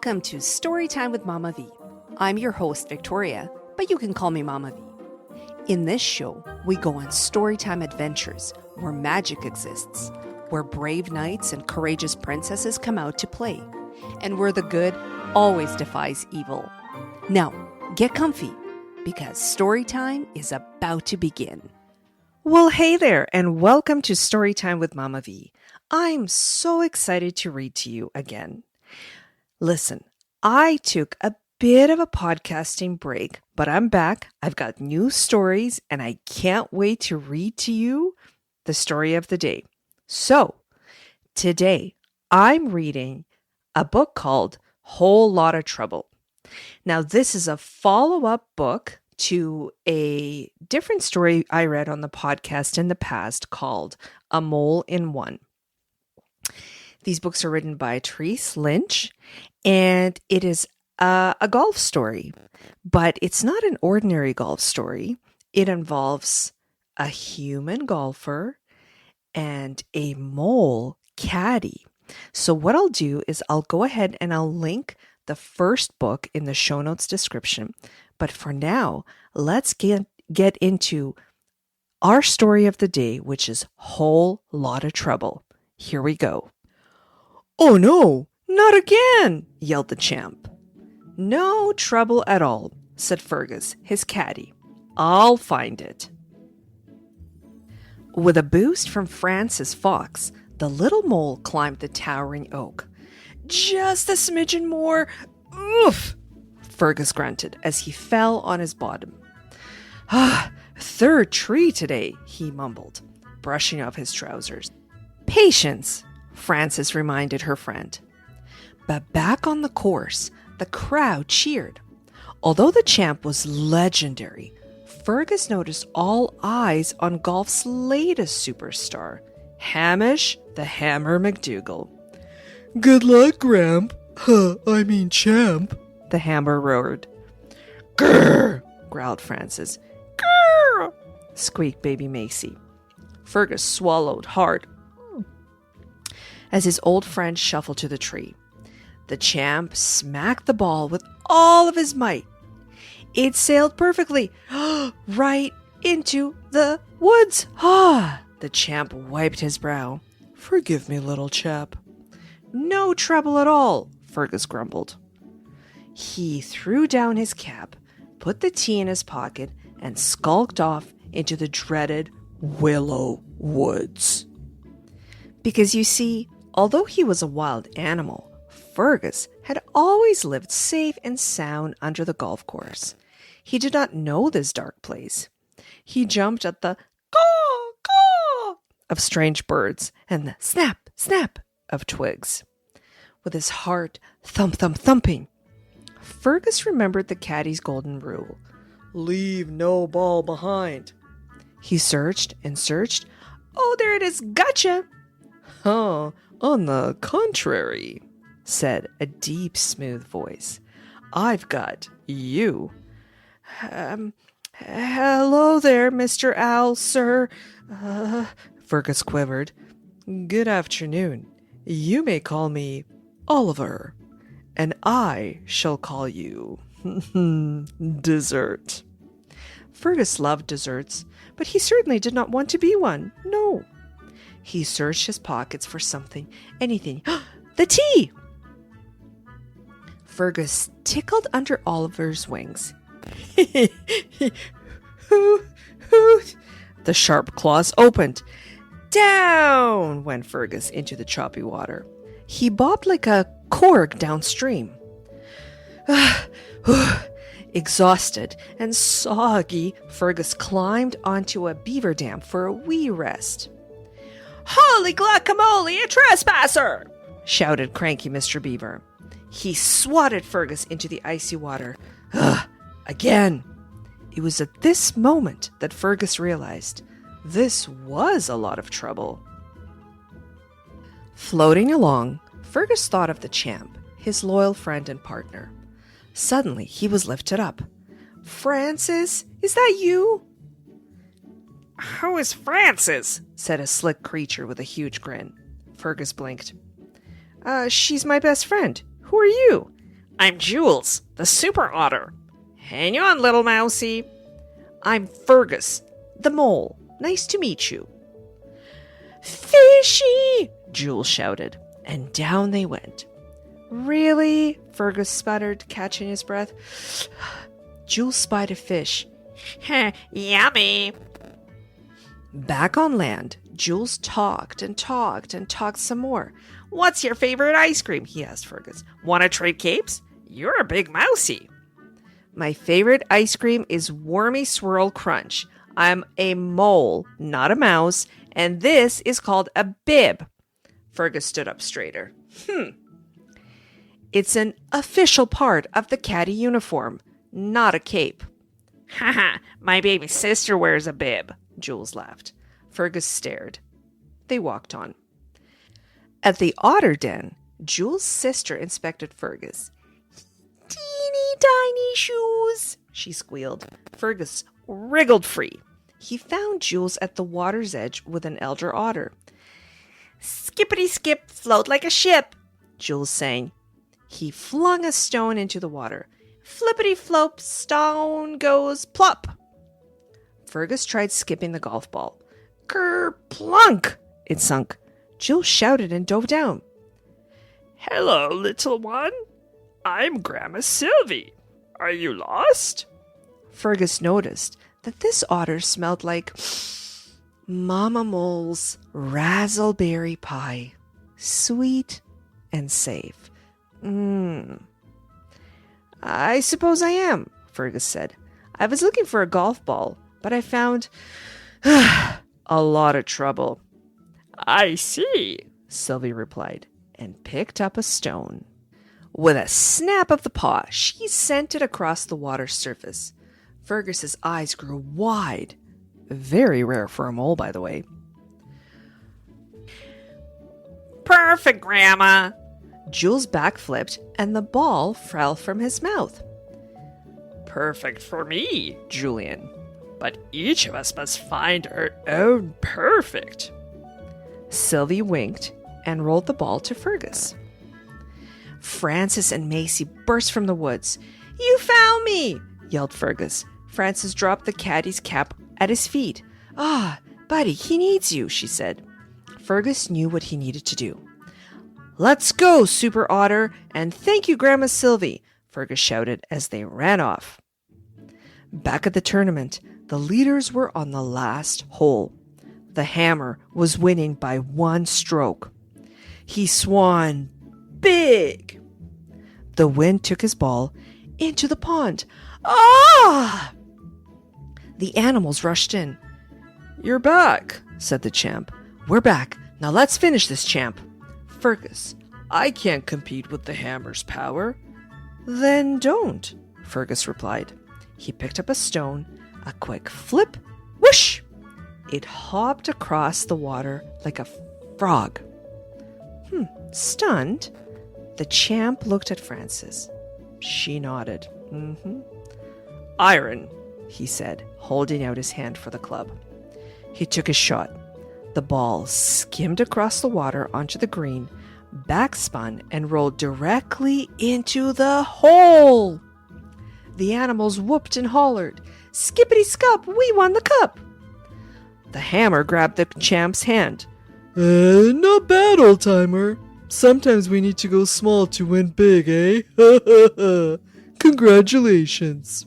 Welcome to Storytime with Mama V. I'm your host, Victoria, but you can call me Mama V. In this show, we go on storytime adventures where magic exists, where brave knights and courageous princesses come out to play, and where the good always defies evil. Now, get comfy, because storytime is about to begin. Well, hey there, and welcome to Storytime with Mama V. I'm so excited to read to you again. Listen, I took a bit of a podcasting break, but I'm back. I've got new stories, and I can't wait to read to you the story of the day. So, today, I'm reading a book called Hole Lotta Trouble. Now, this is a follow-up book to a different story I read on the podcast in the past called A Mole in One. These books are written by Therese Lynch, and it is a golf story, but it's not an ordinary golf story. It involves a human golfer and a mole caddie. So what I'll do is I'll go ahead and I'll link the first book in the show notes description. But for now, let's get into our story of the day, which is Hole Lotta Trouble. Here we go. "Oh no, not again!" yelled the champ. "No trouble at all," said Fergus, his caddie. "I'll find it." With a boost from Francis Fox, the little mole climbed the towering oak. "Just a smidgen more. Oof!" Fergus grunted as he fell on his bottom. "Third tree today," he mumbled, brushing off his trousers. "Patience," Francis reminded her friend. But back on the course, the crowd cheered. Although the champ was legendary, Fergus noticed all eyes on golf's latest superstar, Hamish the Hammer McDougal. "Good luck, Gramp. Champ," the hammer roared. "Grrr!" growled Francis. "Grrr!" squeaked baby Macy. Fergus swallowed hard as his old friend shuffled to the tree. The champ smacked the ball with all of his might. It sailed perfectly, right into the woods. The champ wiped his brow. "Forgive me, little chap." "No trouble at all," Fergus grumbled. He threw down his cap, put the tea in his pocket, and skulked off into the dreaded Willow Woods. Because you see, although he was a wild animal, Fergus had always lived safe and sound under the golf course. He did not know this dark place. He jumped at the caw, caw of strange birds and the snap, snap of twigs. With his heart thump, thump, thumping, Fergus remembered the caddie's golden rule. "Leave no ball behind." He searched and searched. "Oh, there it is. Gotcha." On the contrary," said a deep, smooth voice. "I've got you." Hello there, Mr. Owl, sir," Fergus quivered. "Good afternoon. You may call me Oliver, and I shall call you Dessert." Fergus loved desserts, but he certainly did not want to be one. No. He searched his pockets for something, anything. The tea! Fergus tickled under Oliver's wings. Hoot, hoot. The sharp claws opened. Down went Fergus into the choppy water. He bobbed like a cork downstream. Exhausted and soggy, Fergus climbed onto a beaver dam for a wee rest. "Holy guacamole, a trespasser!" shouted cranky Mr. Beaver. He swatted Fergus into the icy water. Again. It was at this moment that Fergus realized this was a lot of trouble. Floating along, Fergus thought of the champ, his loyal friend and partner. Suddenly, he was lifted up. "Francis, is that you?" "Who is Francis?" said a slick creature with a huge grin. Fergus blinked. She's my best friend. Who are you?" I'm Jules, the super otter. Hang on, little mousie. I'm Fergus, the mole. Nice to meet you. Fishy! Jules shouted, and down they went. Really? Fergus sputtered, catching his breath. Jules spied a fish. Yummy. Back on land, Jules talked and talked and talked some more. What's your favorite ice cream? He asked Fergus. Want to trade capes? You're a big mousie. My favorite ice cream is Wormy Swirl Crunch. I'm a mole, not a mouse, and this is called a bib. Fergus stood up straighter. It's an official part of the caddie uniform, not a cape. Haha, my baby sister wears a bib. Jules laughed. Fergus stared. They walked on. At the otter den, Jules' sister inspected Fergus. Teeny tiny shoes, she squealed. Fergus wriggled free. He found Jules at the water's edge with an elder otter. Skippity skip, float like a ship, Jules sang. He flung a stone into the water. Flippity flop, stone goes plop. Fergus tried skipping the golf ball. Ker-plunk! It sunk. Jules shouted and dove down. Hello, little one. I'm Grandma Sylvie. Are you lost? Fergus noticed that this otter smelled like Mama Mole's razzleberry pie. Sweet and safe. I suppose I am, Fergus said. I was looking for a golf ball, but I found a lot of trouble. I see, Sylvie replied, and picked up a stone. With a snap of the paw, she sent it across the water's surface. Fergus's eyes grew wide. Very rare for a mole, by the way. Perfect, Grandma. Jules backflipped, and the ball fell from his mouth. Perfect for me, Julian. But each of us must find our own perfect. Sylvie winked and rolled the ball to Fergus. Francis and Macy burst from the woods. You found me, yelled Fergus. Francis dropped the caddie's cap at his feet. Ah, buddy, he needs you, she said. Fergus knew what he needed to do. Let's go, Super Otter, and thank you, Grandma Sylvie, Fergus shouted as they ran off. Back at the tournament, the leaders were on the last hole. The hammer was winning by one stroke. He swung big. The wind took his ball into the pond. Ah! The animals rushed in. You're back, said the champ. We're back. Now let's finish this, champ. Fergus, I can't compete with the hammer's power. Then don't, Fergus replied. He picked up a stone, a quick flip, whoosh! It hopped across the water like a frog. Stunned, the champ looked at Francis. She nodded. Iron, he said, holding out his hand for the club. He took his shot. The ball skimmed across the water onto the green, backspun, and rolled directly into the hole. The animals whooped and hollered. Skippity-scup, we won the cup. The hammer grabbed the champ's hand. Not bad, old-timer. Sometimes we need to go small to win big, eh? Congratulations.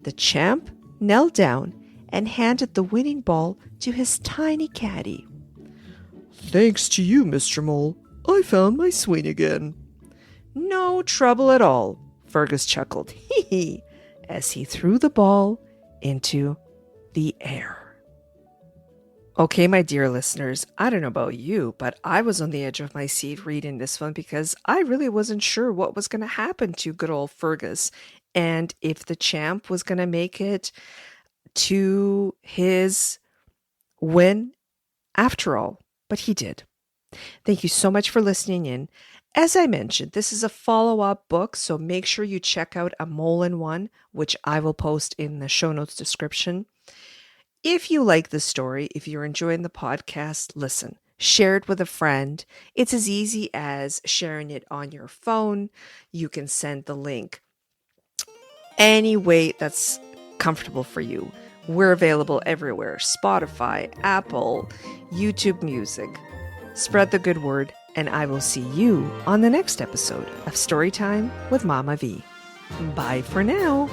The champ knelt down and handed the winning ball to his tiny caddie. Thanks to you, Mr. Mole, I found my swing again. No trouble at all, Fergus chuckled, hee, as he threw the ball into the air. Okay, my dear listeners, I don't know about you, but I was on the edge of my seat reading this one because I really wasn't sure what was going to happen to good old Fergus and if the champ was going to make it to his win after all. But he did. Thank you so much for listening in. As I mentioned, this is a follow-up book, so make sure you check out A Mole in One, which I will post in the show notes description. If you like the story, if you're enjoying the podcast, listen, Share it with a friend. It's as easy as sharing it on your phone. You can send the link any way that's comfortable for you. We're available everywhere: Spotify, Apple, YouTube Music. Spread the good word, and I will see you on the next episode of Storytime with Mama V. Bye for now.